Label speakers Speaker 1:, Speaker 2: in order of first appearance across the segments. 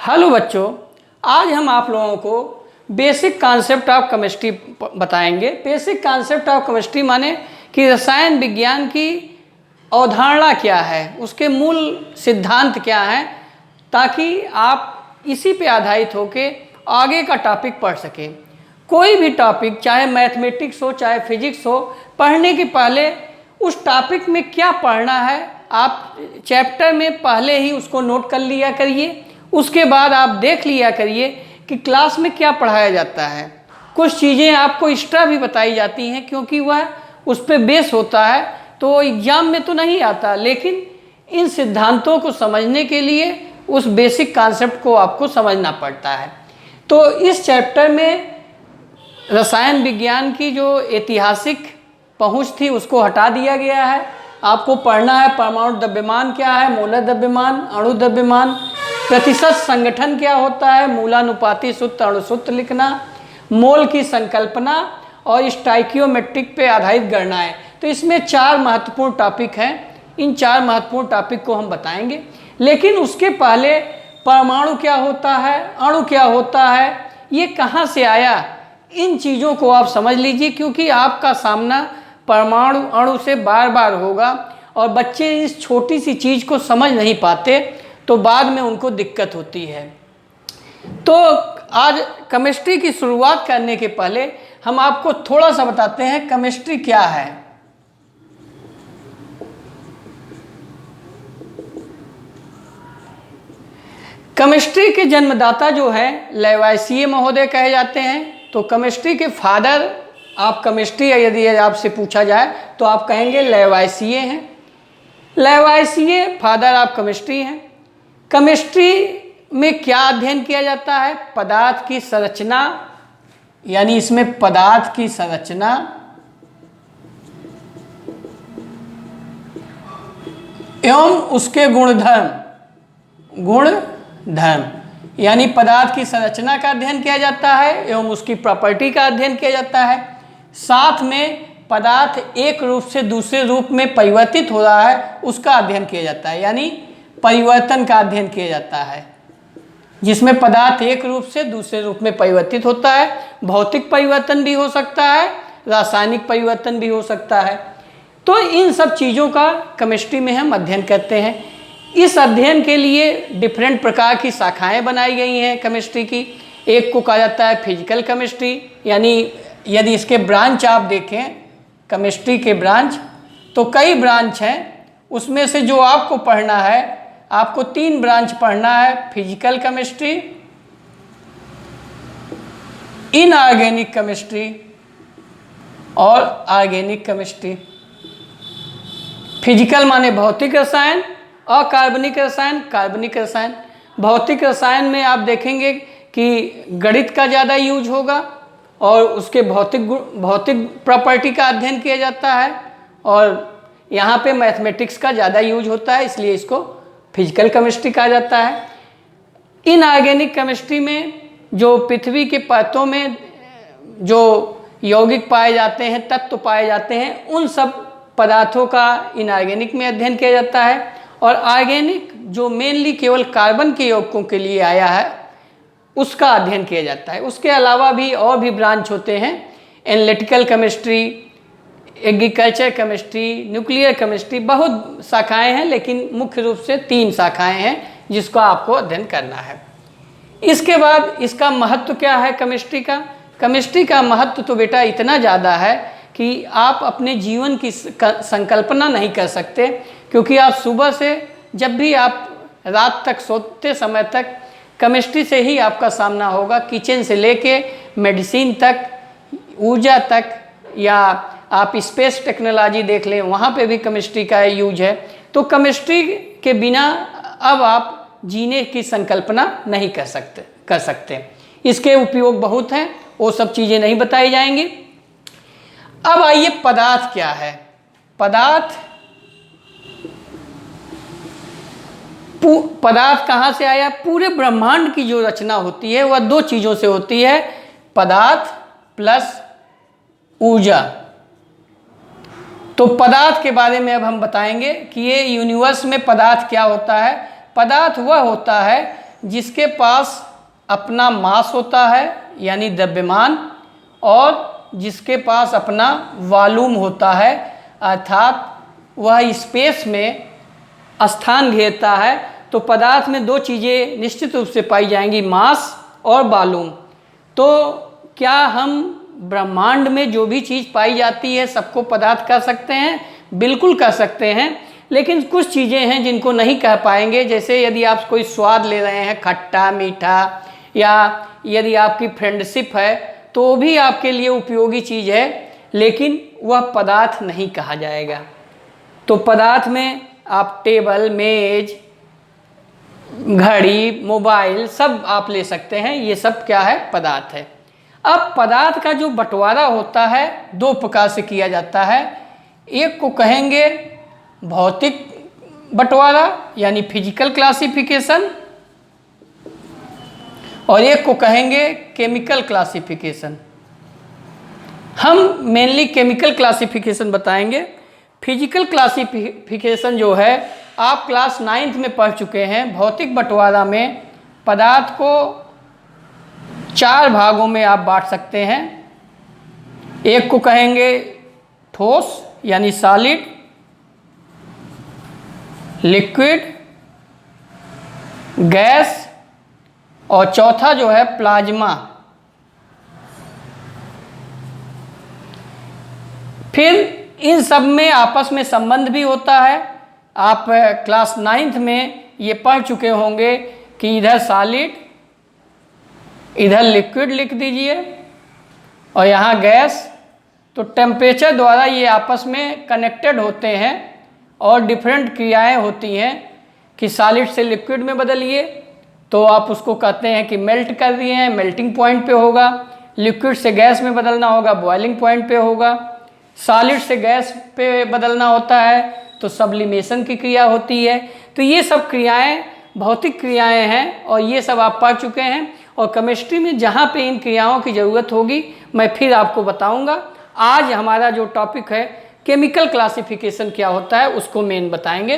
Speaker 1: Hello बच्चों, आज हम आप लोगों को बेसिक कॉन्सेप्ट ऑफ केमिस्ट्री बताएंगे। बेसिक कॉन्सेप्ट ऑफ केमिस्ट्री माने कि रसायन विज्ञान की अवधारणा क्या है, उसके मूल सिद्धांत क्या हैं, ताकि आप इसी पे आधारित होकर आगे का टॉपिक पढ़ सकें। कोई भी टॉपिक, चाहे मैथमेटिक्स हो चाहे फिजिक्स हो, पढ़ने के पहले उस टॉपिक में क्या पढ़ना है आप चैप्टर में पहले ही उसको नोट कर लिया करिए। उसके बाद आप देख लिया करिए कि क्लास में क्या पढ़ाया जाता है। कुछ चीज़ें आपको एक्स्ट्रा भी बताई जाती हैं क्योंकि वह उस पर बेस होता है, तो एग्ज़ाम में तो नहीं आता, लेकिन इन सिद्धांतों को समझने के लिए उस बेसिक कॉन्सेप्ट को आपको समझना पड़ता है। तो इस चैप्टर में रसायन विज्ञान की जो ऐतिहासिक पहुंच थी उसको हटा दिया गया है। आपको पढ़ना है परमाणु द्रव्यमान क्या है, मोलर द्रव्यमान, अणु द्रव्यमान, प्रतिशत संगठन क्या होता है, मूलानुपाती सूत्र, अणुसूत्र लिखना, मोल की संकल्पना और स्टाइकियोमेट्रिक पे आधारित गणनाएं। तो इसमें 4 महत्वपूर्ण टॉपिक हैं। इन 4 महत्वपूर्ण टॉपिक को हम बताएंगे, लेकिन उसके पहले परमाणु क्या होता है, अणु क्या होता है, ये कहाँ से आया, इन चीज़ों को आप समझ लीजिए, क्योंकि आपका सामना परमाणु अणु से बार बार होगा और बच्चे इस छोटी सी चीज़ को समझ नहीं पाते, तो बाद में उनको दिक्कत होती है। तो आज केमिस्ट्री की शुरुआत करने के पहले हम आपको थोड़ा सा बताते हैं केमिस्ट्री क्या है। केमिस्ट्री के जन्मदाता जो है लैवॉसिये महोदय कहे जाते हैं। तो केमिस्ट्री के फादर, आप केमिस्ट्री यदि आपसे पूछा जाए तो आप कहेंगे लैवॉसिये हैं। लैवॉसिये फादर ऑफ केमिस्ट्री हैं। केमिस्ट्री में क्या अध्ययन किया जाता है, पदार्थ की संरचना, यानी इसमें पदार्थ की संरचना, एवं उसके गुणधर्म, यानी पदार्थ की संरचना का अध्ययन किया जाता है एवं उसकी प्रॉपर्टी का अध्ययन किया जाता है। साथ में पदार्थ एक रूप से दूसरे रूप में परिवर्तित हो रहा है उसका अध्ययन किया जाता है, यानी परिवर्तन का अध्ययन किया जाता है, जिसमें पदार्थ एक रूप से दूसरे रूप में परिवर्तित होता है। भौतिक परिवर्तन भी हो सकता है, रासायनिक परिवर्तन भी हो सकता है। तो इन सब चीज़ों का केमिस्ट्री में हम अध्ययन करते हैं। इस अध्ययन के लिए डिफरेंट प्रकार की शाखाएं बनाई गई हैं केमिस्ट्री की। एक को कहा जाता है फिजिकल केमिस्ट्री, यानी यदि इसके ब्रांच आप देखें केमिस्ट्री के ब्रांच, तो कई ब्रांच हैं। उसमें से जो आपको पढ़ना है, आपको 3 ब्रांच पढ़ना है, फिजिकल केमिस्ट्री, इनऑर्गेनिक केमिस्ट्री और ऑर्गेनिक केमिस्ट्री। फिजिकल माने भौतिक रसायन, अकार्बनिक रसायन, कार्बनिक रसायन। भौतिक रसायन में आप देखेंगे कि गणित का ज़्यादा यूज होगा और उसके भौतिक प्रॉपर्टी का अध्ययन किया जाता है, और यहाँ पे मैथमेटिक्स का ज़्यादा यूज होता है, इसलिए इसको फिजिकल केमिस्ट्री कहा जाता है। इनऑर्गेनिक केमिस्ट्री में जो पृथ्वी के परतों में जो यौगिक पाए जाते हैं, तत्व पाए जाते हैं, उन सब पदार्थों का इनऑर्गेनिक में अध्ययन किया जाता है। और ऑर्गेनिक जो मेनली केवल कार्बन के यौगिकों के लिए आया है उसका अध्ययन किया जाता है। उसके अलावा भी और भी ब्रांच होते हैं, analytical chemistry, agriculture chemistry, nuclear chemistry, बहुत शाखाएं हैं, लेकिन मुख्य रूप से 3 शाखाएं हैं जिसको आपको अध्ययन करना है। इसके बाद इसका महत्व क्या है केमिस्ट्री का? केमिस्ट्री का महत्व तो बेटा इतना ज़्यादा है कि आप अपने जीवन की संकल्पना नहीं कर सकते, क्योंकि आप सुबह से जब भी आप रात तक सोते समय तक केमिस्ट्री से ही आपका सामना होगा। किचन से लेके मेडिसिन तक, ऊर्जा तक, या आप स्पेस टेक्नोलॉजी देख लें, वहाँ पे भी केमिस्ट्री का यूज है। तो केमिस्ट्री के बिना अब आप जीने की संकल्पना नहीं कर सकते। इसके उपयोग बहुत हैं, वो सब चीज़ें नहीं बताई जाएंगी। अब आइए पदार्थ क्या है। पदार्थ कहाँ से आया? पूरे ब्रह्मांड की जो रचना होती है वह 2 चीज़ों से होती है, पदार्थ प्लस ऊर्जा। तो पदार्थ के बारे में अब हम बताएंगे कि ये यूनिवर्स में पदार्थ क्या होता है। पदार्थ वह होता है जिसके पास अपना मास होता है यानी द्रव्यमान, और जिसके पास अपना वॉल्यूम होता है, अर्थात वह स्पेस में स्थान घेरता है। तो पदार्थ में दो चीज़ें निश्चित रूप से पाई जाएंगी, मास और वॉल्यूम। तो क्या हम ब्रह्मांड में जो भी चीज़ पाई जाती है सबको पदार्थ कह सकते हैं? बिल्कुल कह सकते हैं, लेकिन कुछ चीज़ें हैं जिनको नहीं कह पाएंगे। जैसे यदि आप कोई स्वाद ले रहे हैं, खट्टा मीठा, या यदि आपकी फ्रेंडशिप है तो वो भी आपके लिए उपयोगी चीज़ है, लेकिन वह पदार्थ नहीं कहा जाएगा। तो पदार्थ में आप टेबल, मेज, घड़ी, मोबाइल सब आप ले सकते हैं, ये सब क्या है? पदार्थ है। अब पदार्थ का जो बंटवारा होता है दो प्रकार से किया जाता है। एक को कहेंगे भौतिक बंटवारा यानी फिजिकल क्लासिफिकेशन, और एक को कहेंगे केमिकल क्लासिफिकेशन। हम मेनली केमिकल क्लासिफिकेशन बताएंगे। फिजिकल क्लासिफिकेशन जो है आप क्लास 9th में पढ़ चुके हैं। भौतिक बंटवारा में पदार्थ को 4 भागों में आप बांट सकते हैं। एक को कहेंगे ठोस यानी सॉलिड, लिक्विड, गैस, और चौथा जो है प्लाज्मा। फिर इन सब में आपस में संबंध भी होता है। आप क्लास 9th में ये पढ़ चुके होंगे कि इधर सॉलिड, इधर लिक्विड लिख दीजिए, और यहाँ गैस। तो टेम्परेचर द्वारा ये आपस में कनेक्टेड होते हैं और डिफरेंट क्रियाएं होती हैं कि सॉलिड से लिक्विड में बदलिए तो आप उसको कहते हैं कि मेल्ट कर दिए हैं, मेल्टिंग पॉइंट पे होगा। लिक्विड से गैस में बदलना होगा, बॉइलिंग पॉइंट पे होगा। सॉलिड से गैस पे बदलना होता है तो सब्लिमेशन की क्रिया होती है। तो ये सब क्रियाएं भौतिक क्रियाएं हैं, और ये सब आप पढ़ चुके हैं। और केमिस्ट्री में जहाँ पे इन क्रियाओं की ज़रूरत होगी मैं फिर आपको बताऊंगा। आज हमारा जो टॉपिक है केमिकल क्लासिफिकेशन क्या होता है उसको मेन बताएंगे।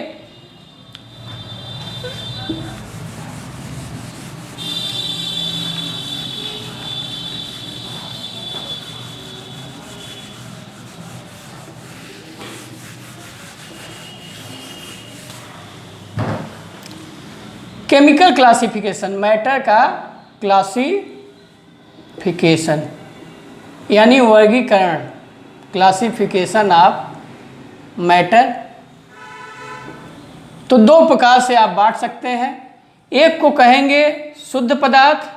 Speaker 1: केमिकल क्लासिफिकेशन, मैटर का क्लासिफिकेशन यानी वर्गीकरण, क्लासिफिकेशन ऑफ मैटर। तो दो प्रकार से आप बांट सकते हैं। एक को कहेंगे शुद्ध पदार्थ,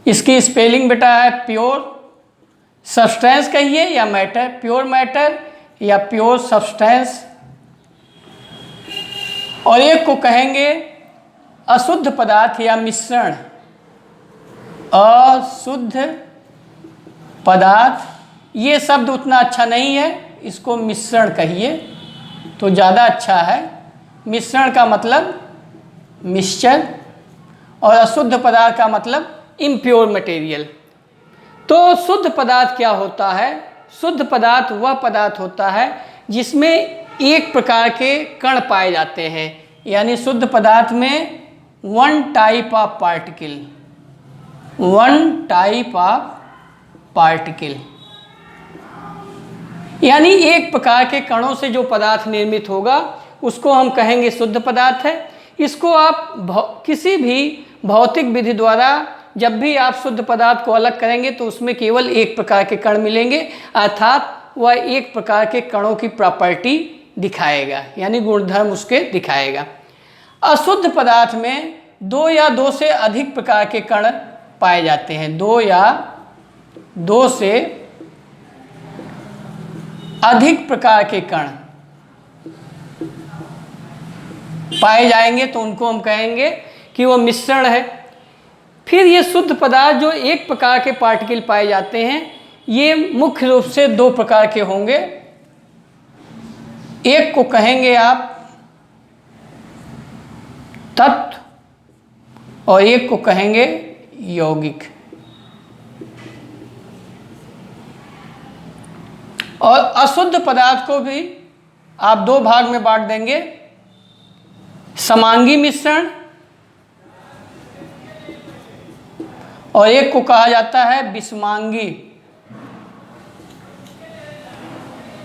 Speaker 1: इसकी स्पेलिंग बेटा है प्योर सब्सटेंस कहिए या मैटर, प्योर मैटर या प्योर सब्सटेंस। और एक को कहेंगे अशुद्ध पदार्थ या मिश्रण, अशुद्ध पदार्थ। ये शब्द उतना अच्छा नहीं है, इसको मिश्रण कहिए तो ज़्यादा अच्छा है। मिश्रण का मतलब मिक्सचर और अशुद्ध पदार्थ का मतलब इम्प्योर मटेरियल। तो शुद्ध पदार्थ क्या होता है? शुद्ध पदार्थ वह पदार्थ होता है जिसमें एक प्रकार के कण पाए जाते हैं, यानी शुद्ध पदार्थ में one type of particle, one type of particle, यानी एक प्रकार के कणों से जो पदार्थ निर्मित होगा उसको हम कहेंगे शुद्ध पदार्थ है। इसको आप किसी भी भौतिक विधि द्वारा जब भी आप शुद्ध पदार्थ को अलग करेंगे तो उसमें केवल एक प्रकार के कण मिलेंगे, अर्थात वह एक प्रकार के कणों की प्रॉपर्टी दिखाएगा, यानी गुणधर्म उसके दिखाएगा। अशुद्ध पदार्थ में 2 या 2 से अधिक प्रकार के कण पाए जाते हैं। 2 या 2 से अधिक प्रकार के कण पाए जाएंगे तो उनको हम कहेंगे कि वो मिश्रण है। फिर ये शुद्ध पदार्थ जो एक प्रकार के पार्टिकल पाए जाते हैं, ये मुख्य रूप से 2 प्रकार के होंगे। एक को कहेंगे आप तत्व और एक को कहेंगे यौगिक। और अशुद्ध पदार्थ को भी आप दो भाग में बांट देंगे, समांगी मिश्रण और एक को कहा जाता है विषमांगी।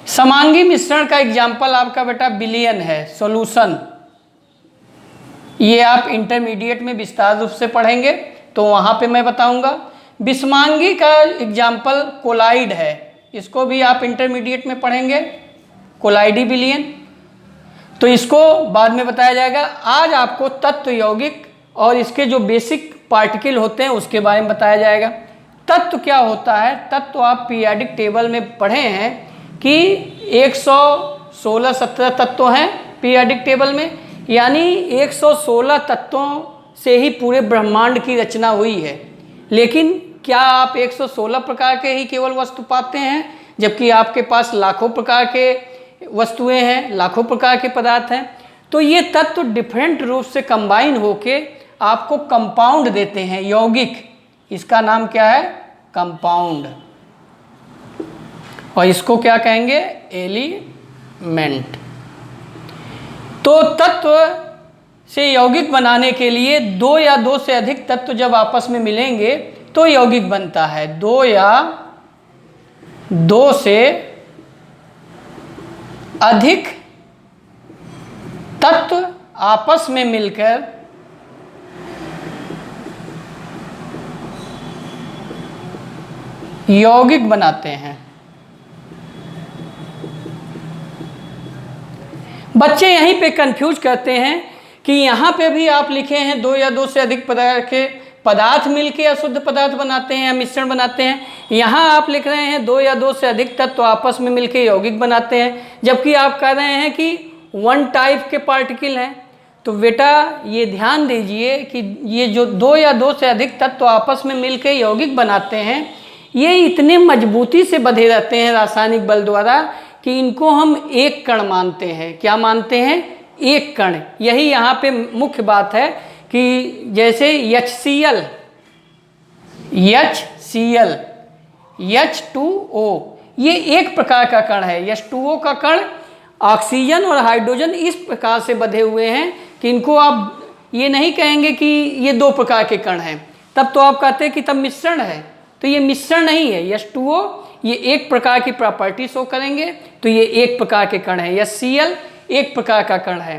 Speaker 1: समांगी मिश्रण का एग्जाम्पल आपका बेटा विलयन है, सॉल्यूशन। ये आप इंटरमीडिएट में विस्तार रूप से पढ़ेंगे तो वहाँ पे मैं बताऊंगा। विषमांगी का एग्जाम्पल कोलाइड है, इसको भी आप इंटरमीडिएट में पढ़ेंगे, कोलाइडी विलयन, तो इसको बाद में बताया जाएगा। आज आपको तत्व यौगिक और इसके जो बेसिक पार्टिकल होते हैं उसके बारे में बताया जाएगा। तत्व क्या होता है? तत्व आप पीरियोडिक टेबल में पढ़े हैं कि 116-17 तत्व हैं पीरियोडिक टेबल में, यानी 116 तत्वों से ही पूरे ब्रह्मांड की रचना हुई है। लेकिन क्या आप 116 प्रकार के ही केवल वस्तु पाते हैं, जबकि आपके पास लाखों प्रकार के वस्तुएं हैं, लाखों प्रकार के पदार्थ हैं? तो ये तत्व डिफरेंट रूप से कंबाइन होके आपको कंपाउंड देते हैं, यौगिक। इसका नाम क्या है? कंपाउंड। और इसको क्या कहेंगे? एलिमेंट। तो तत्व से यौगिक बनाने के लिए दो या दो से अधिक तत्व जब आपस में मिलेंगे तो यौगिक बनता है। दो या दो से अधिक तत्व आपस में मिलकर यौगिक बनाते हैं। बच्चे यहीं पे कंफ्यूज करते हैं कि यहाँ पे भी आप लिखे हैं दो या दो से अधिक प्रकार के पदार्थ मिलके अशुद्ध पदार्थ बनाते हैं या मिश्रण बनाते हैं। यहाँ आप लिख रहे हैं दो या दो से अधिक तत्व आपस में मिलके यौगिक बनाते हैं, जबकि आप कह रहे हैं कि वन टाइप के पार्टिकल हैं। तो बेटा ये ध्यान दीजिए कि ये जो दो या दो से अधिक तत्व आपस में मिलके यौगिक बनाते हैं, ये इतने मजबूती से बंधे रहते हैं रासायनिक बल द्वारा कि इनको हम एक कण मानते हैं। क्या मानते हैं? एक कण। यही यहाँ पे मुख्य बात है कि जैसे HCl, H2O, ये एक प्रकार का कण है। H2O का कण ऑक्सीजन और हाइड्रोजन इस प्रकार से बंधे हुए हैं कि इनको आप ये नहीं कहेंगे कि ये दो प्रकार के कण हैं, तब तो आप कहते हैं कि तब मिश्रण है। तो ये मिश्रण नहीं है। H2O ये एक प्रकार की प्रॉपर्टी शो करेंगे, तो ये एक प्रकार के कण है। HCl एक प्रकार का कण है।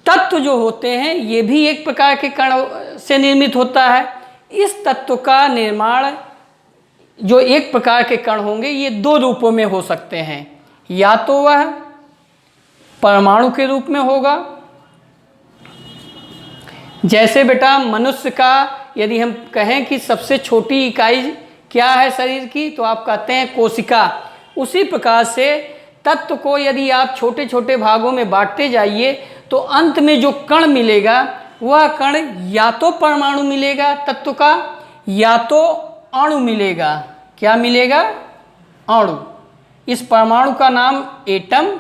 Speaker 1: तत्व जो होते हैं ये भी एक प्रकार के कण से निर्मित होता है। इस तत्व का निर्माण जो एक प्रकार के कण होंगे ये दो रूपों में हो सकते हैं। या तो वह परमाणु के रूप में होगा, जैसे बेटा मनुष्य का यदि हम कहें कि सबसे छोटी इकाई क्या है शरीर की, तो आप कहते हैं कोशिका। उसी प्रकार से तत्व को यदि आप छोटे छोटे भागों में बांटते जाइए तो अंत में जो कण मिलेगा वह कण या तो परमाणु मिलेगा तत्व का, या तो अणु मिलेगा। क्या मिलेगा? अणु। इस परमाणु का नाम एटम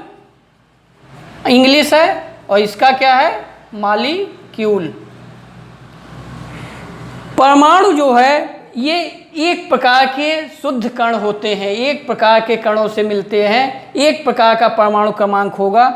Speaker 1: इंग्लिश है और इसका क्या है? मॉलिक्यूल। परमाणु जो है ये एक प्रकार के शुद्ध कण होते हैं, एक प्रकार के कणों से मिलते हैं, एक प्रकार का परमाणु क्रमांक होगा।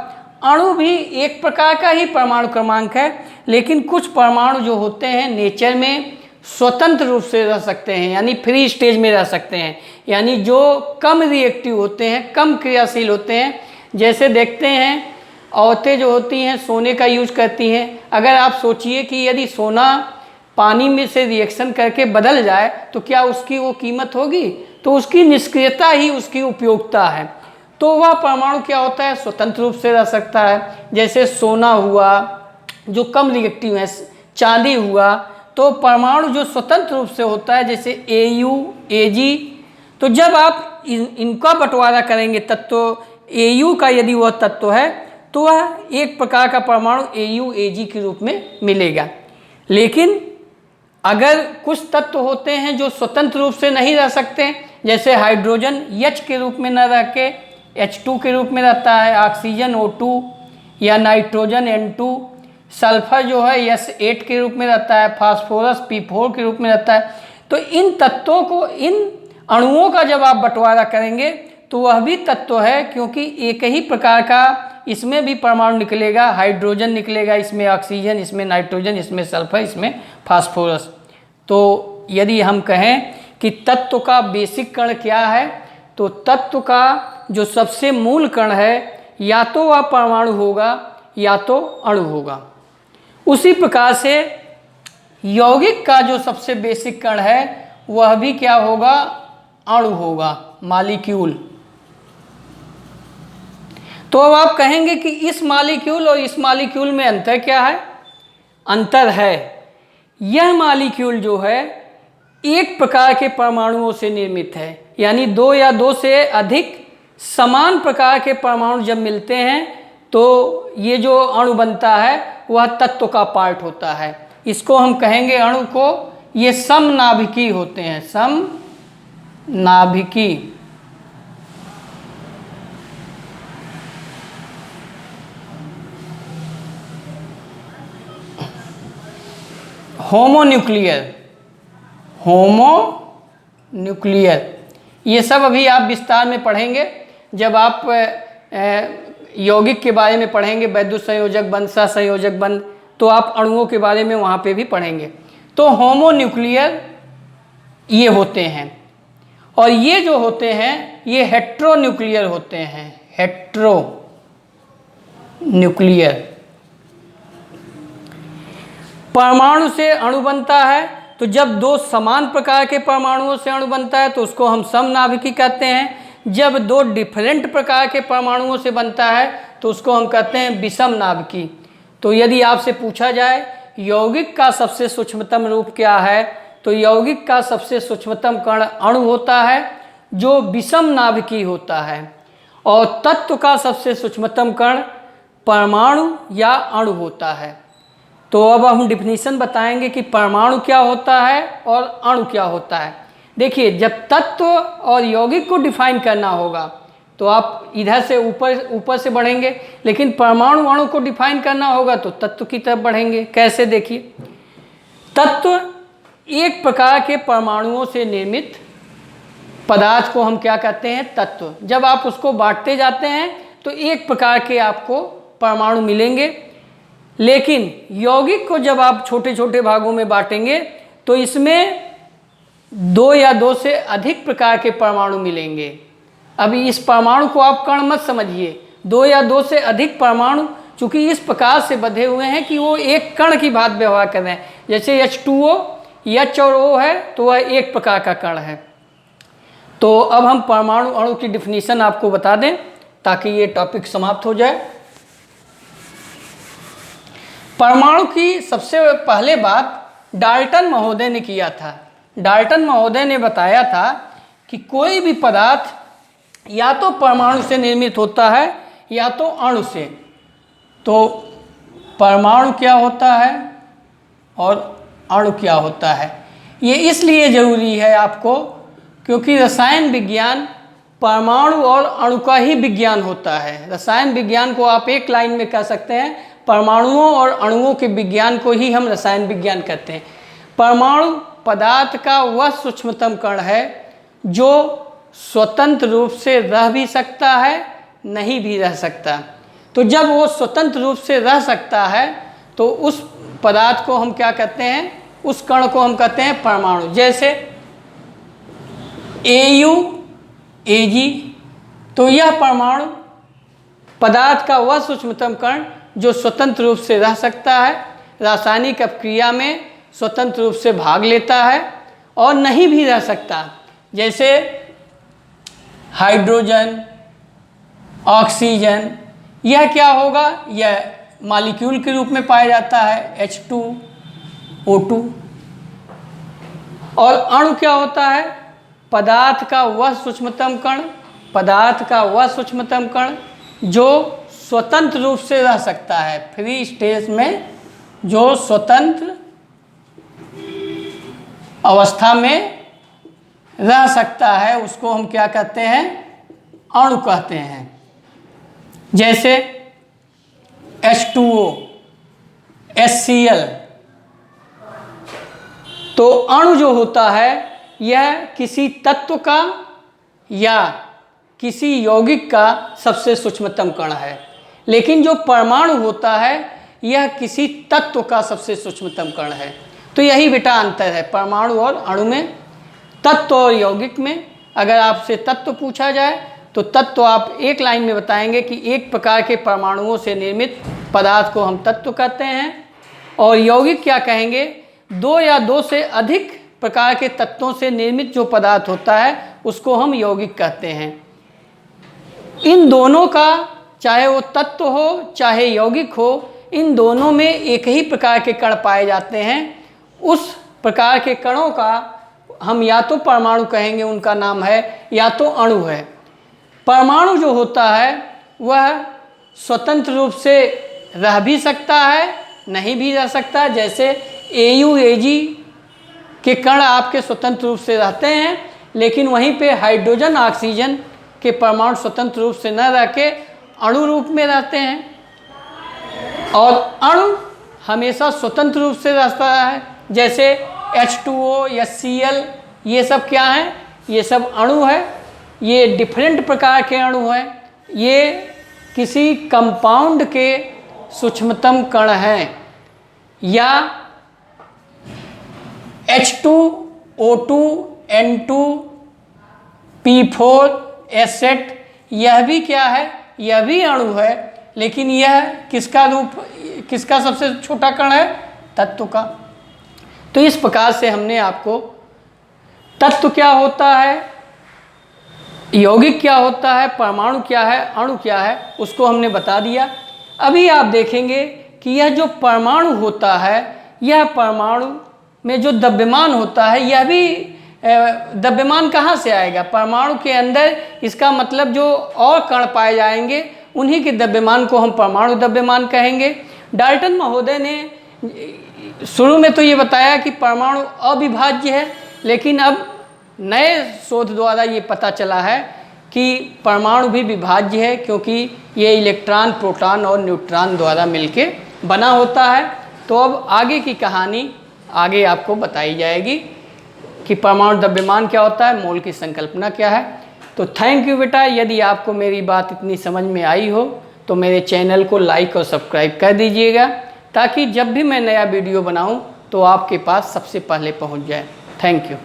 Speaker 1: अणु भी एक प्रकार का ही परमाणु क्रमांक है, लेकिन कुछ परमाणु जो होते हैं नेचर में स्वतंत्र रूप से रह सकते हैं, यानी फ्री स्टेज में रह सकते हैं, यानी जो कम रिएक्टिव होते हैं, कम क्रियाशील होते हैं। जैसे देखते हैं औरतें जो होती हैं सोने का यूज करती हैं। अगर आप सोचिए कि यदि सोना पानी में से रिएक्शन करके बदल जाए तो क्या उसकी वो कीमत होगी? तो उसकी निष्क्रियता ही उसकी उपयोगिता है। तो वह परमाणु क्या होता है? स्वतंत्र रूप से रह सकता है। जैसे सोना हुआ जो कम रिएक्टिव है, चांदी हुआ, तो परमाणु जो स्वतंत्र रूप से होता है जैसे Au, Ag। तो जब आप इनका बंटवारा करेंगे तत्व Au का यदि वह तत्व है तो वह एक प्रकार का परमाणु Au, Ag के रूप में मिलेगा। लेकिन अगर कुछ तत्व होते हैं जो स्वतंत्र रूप से नहीं रह सकते, जैसे हाइड्रोजन H के रूप में न रह के H2 के रूप में रहता है, ऑक्सीजन O2 या नाइट्रोजन N2, सल्फर जो है S8 के रूप में रहता है, फास्फोरस P4 के रूप में रहता है। तो इन तत्वों को, इन अणुओं का जब आप बंटवारा करेंगे तो वह भी तत्व है, क्योंकि एक ही प्रकार का इसमें भी परमाणु निकलेगा, हाइड्रोजन निकलेगा, इसमें ऑक्सीजन, इसमें नाइट्रोजन, इसमें सल्फर, इसमें फास्फोरस। तो यदि हम कहें कि तत्व का बेसिक कण क्या है, तो तत्व का जो सबसे मूल कण है या तो वह परमाणु होगा या तो अणु होगा। उसी प्रकार से यौगिक का जो सबसे बेसिक कण है वह भी क्या होगा, अणु होगा, मॉलिक्यूल। तो अब आप कहेंगे कि इस मॉलिक्यूल और इस मॉलिक्यूल में अंतर क्या है? अंतर है, यह मॉलिक्यूल जो है एक प्रकार के परमाणुओं से निर्मित है, यानी दो या दो से अधिक समान प्रकार के परमाणु जब मिलते हैं तो ये जो अणु बनता है वह तत्व का पार्ट होता है। इसको हम कहेंगे अणु को, ये समनाभिकी होते हैं, समनाभिकी। होमोन्यूक्लियर, होमोन्यूक्लियर, ये सब अभी आप विस्तार में पढ़ेंगे जब आप यौगिक के बारे में पढ़ेंगे, वैद्युत संयोजक बंध, सहसंयोजक बंध, तो आप अणुओं के बारे में वहाँ पे भी पढ़ेंगे। तो होमोन्यूक्लियर ये होते हैं, और ये जो होते हैं ये हेट्रोन्यूक्लियर होते हैं, हेट्रोन्यूक्लियर। परमाणु से अणु बनता है, तो जब दो समान प्रकार के परमाणुओं से अणु बनता है तो उसको हम समनाभिकी कहते हैं। जब दो डिफरेंट प्रकार के परमाणुओं से बनता है तो उसको हम कहते हैं विषम नाभिकी। तो यदि आपसे पूछा जाए यौगिक का सबसे सूक्ष्मतम रूप क्या है, तो यौगिक का सबसे सूक्ष्मतम कण अणु होता है जो विषम नाभिकी होता है, और तत्व का सबसे सूक्ष्मतम कण परमाणु या अणु होता है। तो अब हम डिफिनीशन बताएंगे कि परमाणु क्या होता है और अणु क्या होता है। देखिए, जब तत्व और यौगिक को डिफाइन करना होगा तो आप इधर से ऊपर से बढ़ेंगे, लेकिन परमाणु अणु को डिफाइन करना होगा तो तत्व की तरफ बढ़ेंगे। कैसे? देखिए, तत्व एक प्रकार के परमाणुओं से निर्मित पदार्थ को हम क्या कहते हैं? तत्व। जब आप उसको बांटते जाते हैं तो एक प्रकार के आपको परमाणु मिलेंगे, लेकिन यौगिक को जब आप छोटे छोटे भागों में बांटेंगे तो इसमें दो या दो से अधिक प्रकार के परमाणु मिलेंगे। अभी इस परमाणु को आप कण मत समझिए, दो या दो से अधिक परमाणु चूंकि इस प्रकार से बंधे हुए हैं कि वो एक कण की भांति व्यवहार कर रहे हैं। जैसे H2O, H और O है तो वह एक प्रकार का कण है। तो अब हम परमाणु अणु की डिफिनीशन आपको बता दें ताकि ये टॉपिक समाप्त हो जाए। परमाणु की सबसे पहले बात डाल्टन महोदय ने किया था। डाल्टन महोदय ने बताया था कि कोई भी पदार्थ या तो परमाणु से निर्मित होता है या तो अणु से। तो परमाणु क्या होता है और अणु क्या होता है, ये इसलिए ज़रूरी है आपको क्योंकि रसायन विज्ञान परमाणु और अणु का ही विज्ञान होता है। रसायन विज्ञान को आप एक लाइन में कह सकते हैं, परमाणुओं और अणुओं के विज्ञान को ही हम रसायन विज्ञान कहते हैं। परमाणु पदार्थ का वह सूक्ष्मतम कण है जो स्वतंत्र रूप से रह भी सकता है, नहीं भी रह सकता। तो जब वो स्वतंत्र रूप से रह सकता है तो उस पदार्थ को हम क्या कहते हैं? उस कण को हम कहते हैं परमाणु। जैसे AU, AG, तो यह परमाणु पदार्थ का वह सूक्ष्मतम कण जो स्वतंत्र रूप से रह सकता है, रासायनिक अपक्रिया में स्वतंत्र रूप से भाग लेता है और नहीं भी रह सकता। जैसे हाइड्रोजन, ऑक्सीजन, यह क्या होगा? यह मॉलिक्यूल के रूप में पाया जाता है, H2O2। और अणु क्या होता है? पदार्थ का वह सूक्ष्मतम कण, पदार्थ का वह सूक्ष्मतम कण जो स्वतंत्र रूप से रह सकता है, फ्री स्टेज में जो स्वतंत्र अवस्था में रह सकता है, उसको हम क्या कहते हैं? अणु कहते हैं। जैसे H2O, HCl। तो अणु जो होता है यह किसी तत्व का या किसी यौगिक का सबसे सूक्ष्मतम कण है, लेकिन जो परमाणु होता है यह किसी तत्व का सबसे सूक्ष्मतम कण है। तो यही बेटा अंतर है परमाणु और अणु में, तत्व और यौगिक में। अगर आपसे तत्व पूछा जाए तो तत्व आप एक लाइन में बताएंगे कि एक प्रकार के परमाणुओं से निर्मित पदार्थ को हम तत्व कहते हैं, और यौगिक क्या कहेंगे, दो या दो से अधिक प्रकार के तत्वों से निर्मित जो पदार्थ होता है उसको हम यौगिक कहते हैं। इन दोनों का, चाहे वो तत्व हो चाहे यौगिक हो, इन दोनों में एक ही प्रकार के कण पाए जाते हैं। उस प्रकार के कणों का हम या तो परमाणु कहेंगे, उनका नाम है, या तो अणु है। परमाणु जो होता है वह स्वतंत्र रूप से रह भी सकता है, नहीं भी रह सकता। जैसे AuAg के कण आपके स्वतंत्र रूप से रहते हैं, लेकिन वहीं पे हाइड्रोजन ऑक्सीजन के परमाणु स्वतंत्र रूप से न रह के अणु रूप में रहते हैं, और अणु हमेशा स्वतंत्र रूप से रहता है। जैसे H2O या Cl, ये सब क्या है, ये सब अणु है। ये डिफरेंट प्रकार के अणु हैं, ये किसी कंपाउंड के सूक्ष्मतम कण हैं। या H2O2 N2 P4 एसेट, यह भी क्या है, यह भी अणु है, लेकिन यह किसका रूप, किसका सबसे छोटा कण है, तत्व का। तो इस प्रकार से हमने आपको तत्व क्या होता है, यौगिक क्या होता है, परमाणु क्या है, अणु क्या है, उसको हमने बता दिया। अभी आप देखेंगे कि यह जो परमाणु होता है, यह परमाणु में जो द्रव्यमान होता है, यह भी द्रव्यमान कहाँ से आएगा, परमाणु के अंदर। इसका मतलब जो और कण पाए जाएंगे उन्हीं के द्रव्यमान को हम परमाणु द्रव्यमान कहेंगे। डाल्टन महोदय ने शुरू में तो ये बताया कि परमाणु अविभाज्य है, लेकिन अब नए शोध द्वारा ये पता चला है कि परमाणु भी विभाज्य है, क्योंकि ये इलेक्ट्रॉन, प्रोटॉन और न्यूट्रॉन द्वारा मिलके बना होता है। तो अब आगे की कहानी आगे आपको बताई जाएगी कि परमाणु द्रव्यमान क्या होता है, मोल की संकल्पना क्या है। तो थैंक यू बेटा। यदि आपको मेरी बात इतनी समझ में आई हो तो मेरे चैनल को लाइक और सब्सक्राइब कर दीजिएगा, ताकि जब भी मैं नया वीडियो बनाऊं तो आपके पास सबसे पहले पहुंच जाए। Thank you.